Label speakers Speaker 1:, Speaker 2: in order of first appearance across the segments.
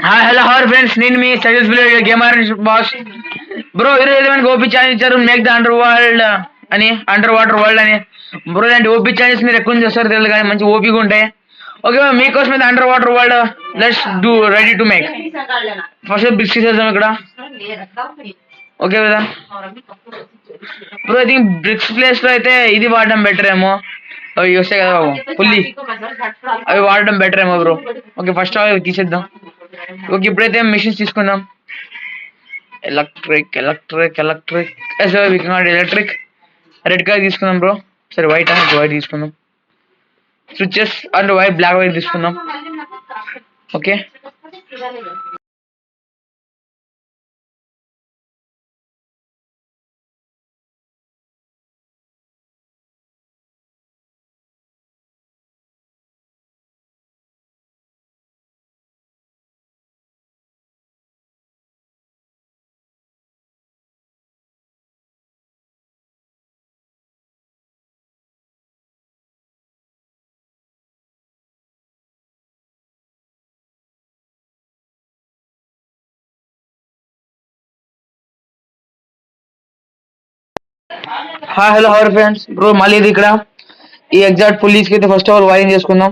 Speaker 1: Hi hello our friends, నేను మీ successful gamer boss bro. ఈరోజు ఏమైనా ఓపీ ఛాలెంజ్ ఇచ్చారు, మేక్ ద అండర్ వరల్డ్ అని, అండర్ వాటర్ వరల్డ్ అని. బ్రో ఇలాంటి ఓపీ ఛాలెంజ్ మీరు ఎక్కువ చేస్తారు తెలియదు కానీ మంచి ఓపీగా ఉంటాయి. ఓకే మీకోసం అయితే under water world let's do ready to make. First bricks చేద్దాం ఇక్కడ. ఓకే కదా bro, I think bricks place లో అయితే ఇది వాడడం బెటర్ ఏమో. అవి వస్తాయి కదా బాబు పుల్లి, అవి వాడడం బెటర్ ఏమో బ్రో. ఓకే ఫస్ట్ అవి తీసేద్దాం. ఓకే ఇప్పుడైతే మిషన్స్ తీసుకుందాం. Electric electric electric electric red colour తీసుకుందాం బ్రో. సరే వైట్ వైట్ తీసుకుందాం. Switches and white black white తీసుకుందాం. Okay hi hello our friends bro, మళ్ళీ ఇది ఇక్కడ ఈ ఎగ్జాక్ట్ పుల్లీస్ కి అయితే ఫస్ట్ ఆఫ్ ఆల్ వైరింగ్ చేసుకుందాం.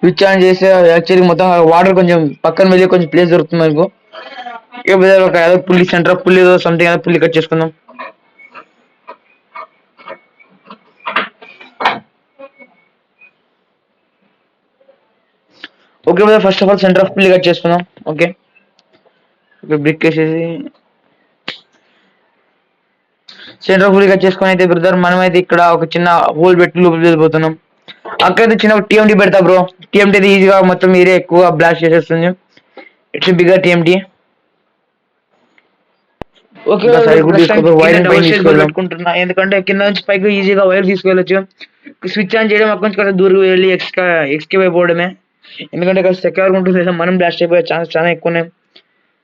Speaker 1: స్విచ్ ఆన్ చేస్తే యాక్చువల్లీ మొత్తం వాటర్ కొంచెం పక్కన వెళ్ళి కొంచెం ప్లేస్ దొరుకుతుంది మనకు. ఒక ఏదో పుల్లి సెంటర్ పుల్లి సంథింగ్ ఏదో పుల్లి కట్ చేసుకుందాం. Okay brother, first of all centre of pulley cut చేసుకుందాం. ఓకే బ్రిక్ వేసేసి సెంటర్ ఆఫ్ పుల్లి కట్ చేసుకుని అయితే బ్రదర్ మనమైతే ఇక్కడ ఒక చిన్న హోల్ పెట్టి లోపలికి వెళ్ళిపోతున్నాం. అక్కడైతే చిన్న టీఎంటీ పెడతా బ్రో. టీఎంటీ అయితే ఈజీగా మొత్తం మీరే ఎక్కువ బ్లాస్ట్ చేసేస్తుంది. It's bigger TMT. ఓకే పెట్టుకుంటున్నా, ఎందుకంటే కింద నుంచి పైకి ఈజీగా వైర్ తీసుకెళ్ళొచ్చు. స్విచ్ ఆన్ చేయడం అక్కడి నుంచి కొంచెం దూరం వెళ్ళి ఎక్స్కేప్ అయిపోవడమే. ఎందుకంటే కొంచెం సెక్యూర్ ఉంటుంది, లేదా మనం బ్లాస్ట్ అయిపోయే ఛాన్స్ చాలా ఎక్కువ ఉన్నాయి.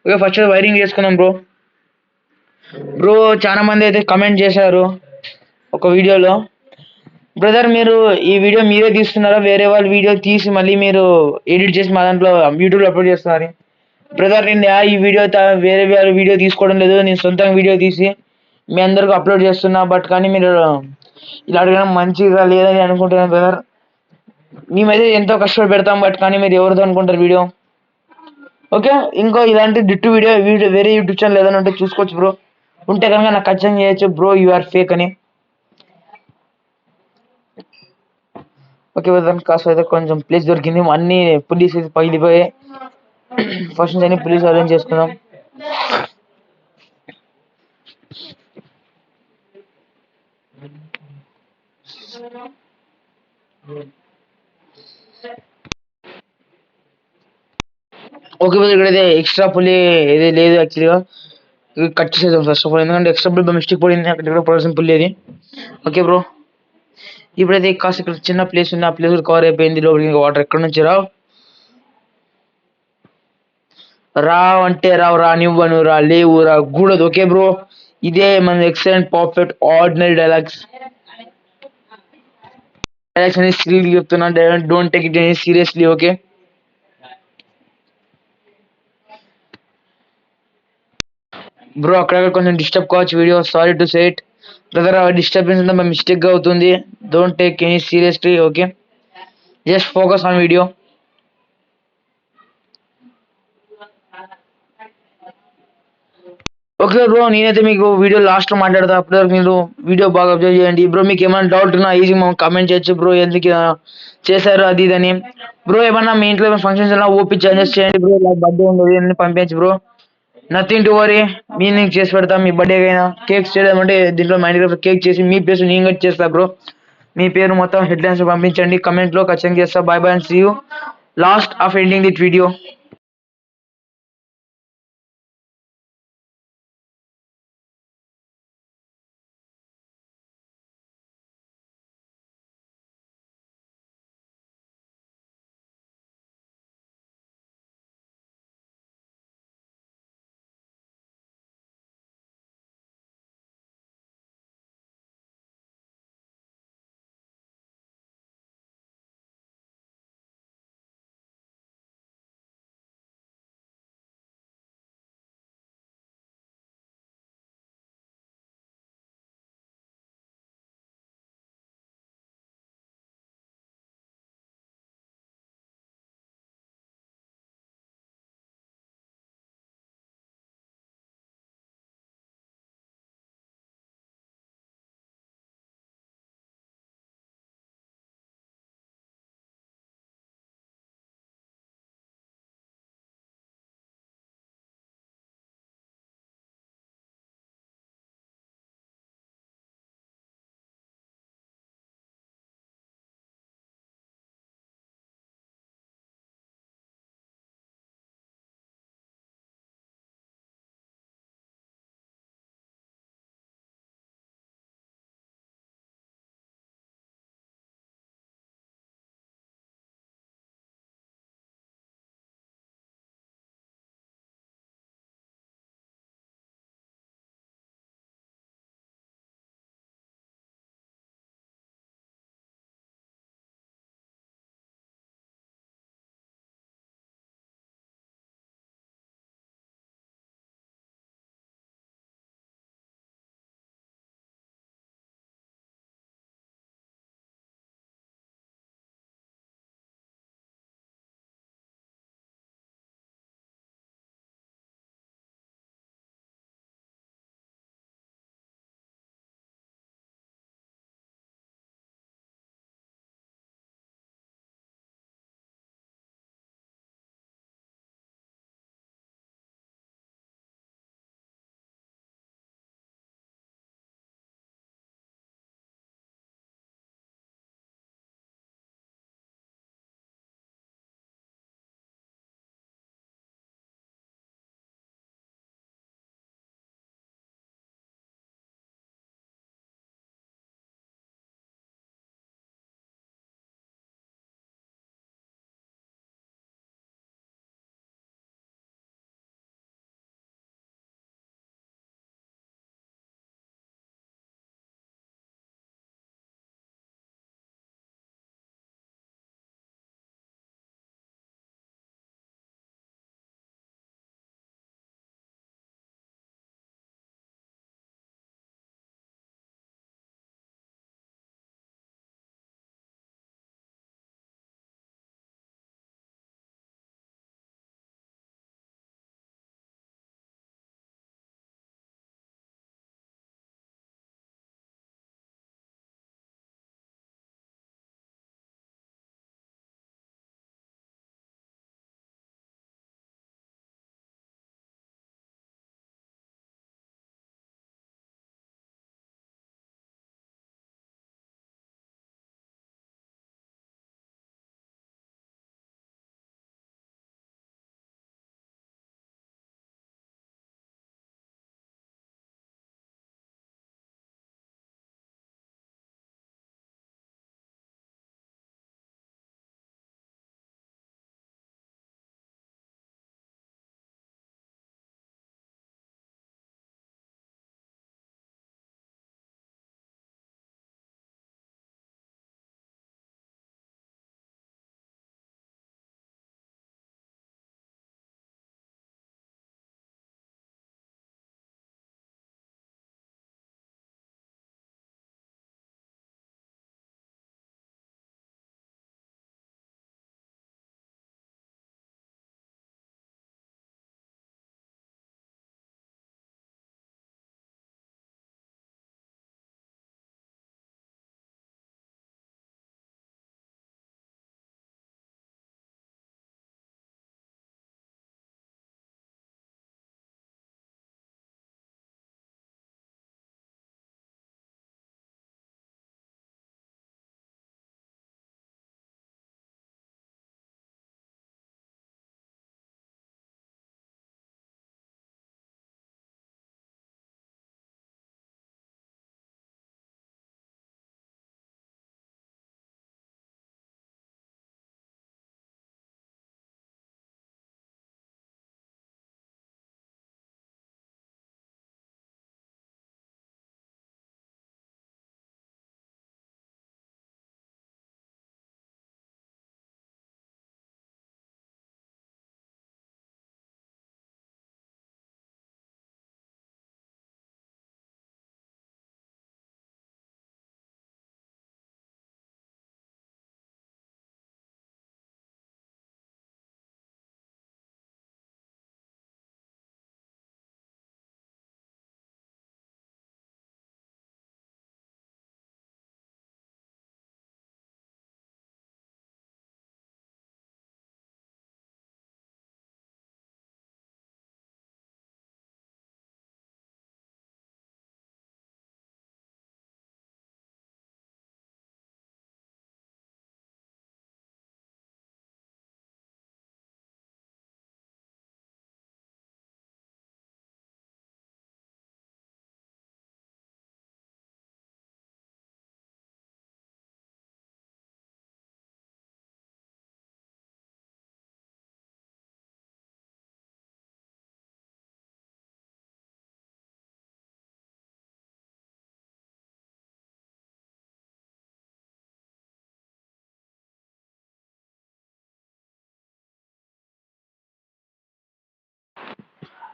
Speaker 1: ఓకే ఫస్ట్ వైరింగ్ చేసుకున్నాం బ్రో. బ్రో చాలా మంది అయితే కమెంట్ చేశారు ఒక వీడియోలో, బ్రదర్ మీరు ఈ వీడియో మీరే తీస్తున్నారా, వేరే వాళ్ళ వీడియో తీసి మళ్ళీ మీరు ఎడిట్ చేసి మా దాంట్లో యూట్యూబ్లో అప్లోడ్ చేస్తున్నారు. బ్రదర్ నేను ఈ వీడియో వేరే వేరే వీడియో తీసుకోవడం లేదు, నేను సొంతంగా వీడియో తీసి మీ అందరికి అప్లోడ్ చేస్తున్నా. బట్ కానీ మీరు ఇలా అడగడం మంచిగా లేదని అనుకుంటున్నాను బ్రదర్. మేమైతే ఎంతో కష్టపడి పెడతాం, బట్ కానీ మీరు ఎవరితో అనుకుంటారు వీడియో. ఓకే ఇంకో ఇలాంటి డిట్టు వీడియో వేరే యూట్యూబ్ ఛానల్ ఏదైనా ఉంటే చూసుకోవచ్చు బ్రో. ఉంటే కనుక నాకు ఖచ్చితంగా చేయొచ్చు బ్రో, యు ఆర్ ఫేక్ అని. ఓకే బ్రదర్, కాస్త అయితే కొంచెం ప్లేస్ దొరికింది. అన్ని పులీస్ పగిలిపోయి ఫస్ట్ నుంచి అన్ని పులీస్ అరేంజ్ చేసుకుందాం. ఓకే బ్రదర్, ఇక్కడైతే ఎక్స్ట్రా పులి ఏది లేదు యాక్చువల్గా. కట్ చేసేద్దాం ఫస్ట్ ఆఫ్ ఆల్, ఎందుకంటే ఎక్స్ట్రా పులి మిస్టేక్ పడింది అక్కడ ఇక్కడ పడాల్సిన పులి అది. ఓకే బ్రో, ఇప్పుడైతే కాస్త ఇక్కడ చిన్న ప్లేస్ ఉంది, ఆ ప్లేస్ కవర్ అయిపోయింది. లోపలికి వాటర్ ఎక్కడ నుంచి రావు అంటే రావు, రానివ్వను, లేవు, కూడదు. ఓకే బ్రో, ఇదే మన excellent perfect ordinary dialogues. Dialogues అనేది సీరియస్లీ చెప్తున్నా, don't take it any seriously. Okay bro, అక్కడ కొంచెం డిస్టర్బ్ కావచ్చు video, sorry to say it brother. Disturbance అంతా మిస్టేక్ గా అవుతుంది, don't take any seriously. Okay just focus on video. Okay bro, నేనైతే మీకు వీడియో లాస్ట్ లో మాట్లాడతా, అప్పుడు మీరు వీడియో బాగా అబ్జర్వ్ చేయండి. బ్రో మీకు ఏమైనా డౌట్ ఉన్నా ఈజీ కామెంట్ చేయొచ్చు బ్రో, ఎందుకు చేశారు అది ఇదని. బ్రో ఏమన్నా మీ ఇంట్లో ఫంక్షన్స్ ఎలా ఓపీ చేంజెస్ చేయండి బ్రో, ఇలా బర్త్డే ఉండదు అని పంపించు బ్రో. నథింగ్ టు వరీ, నేను చేసి పెడతా. మీ బర్త్డే అయినా కేక్స్ చేయడం అంటే దీంట్లో మైండ్ కేక్ చేసి మీ ప్లేస్ నేను కట్ చేస్తా బ్రో. మీ పేరు మొత్తం హెడ్లైన్స్ పంపించండి కమెంట్ లో, ఖచ్చితంగా చేస్తా. Bye bye and see you last of ending that video.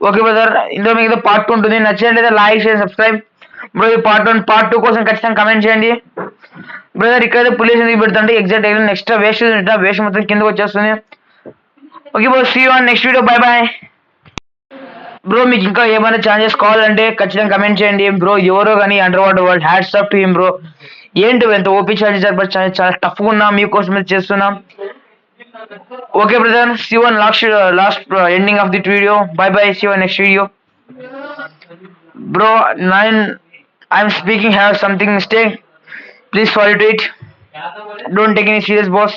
Speaker 1: Okay brother, ఇందులో మీకు పార్ట్ 2 ఉంటుంది. నచ్చినట్లయితే లైక్ చేసి సబ్స్క్రైబ్ బ్రో. ఈ పార్ట్ 2 కోసం ఖచ్చితంగా కమెంట్ చేయండి బ్రదర్. ఇక్కడైతే పులిస్ ఎందుకు పెడుతుంటే ఎగ్జాక్ట్ నెక్స్ట్ వేస్ట్ మొత్తం కిందకి వచ్చేస్తుంది. Okay bro, see you on next video. Bye bye bro. మీకు ఇంకా ఏమైనా ఛాన్సెస్ కావాలంటే ఖచ్చితంగా కమెంట్ చేయండి బ్రో. ఎవరో కానీ under water world hats off to him bro. ఏంటి ఎంత ఓపీ ఛాలెంజ్ చాలా టఫ్గా ఉన్నా మీకోసం చేస్తున్నాం. Okay brother, see you on last ending of the video. Bye bye, see you on next video bro. I'm speaking have something mistake. Please follow it. Don't take any serious boss.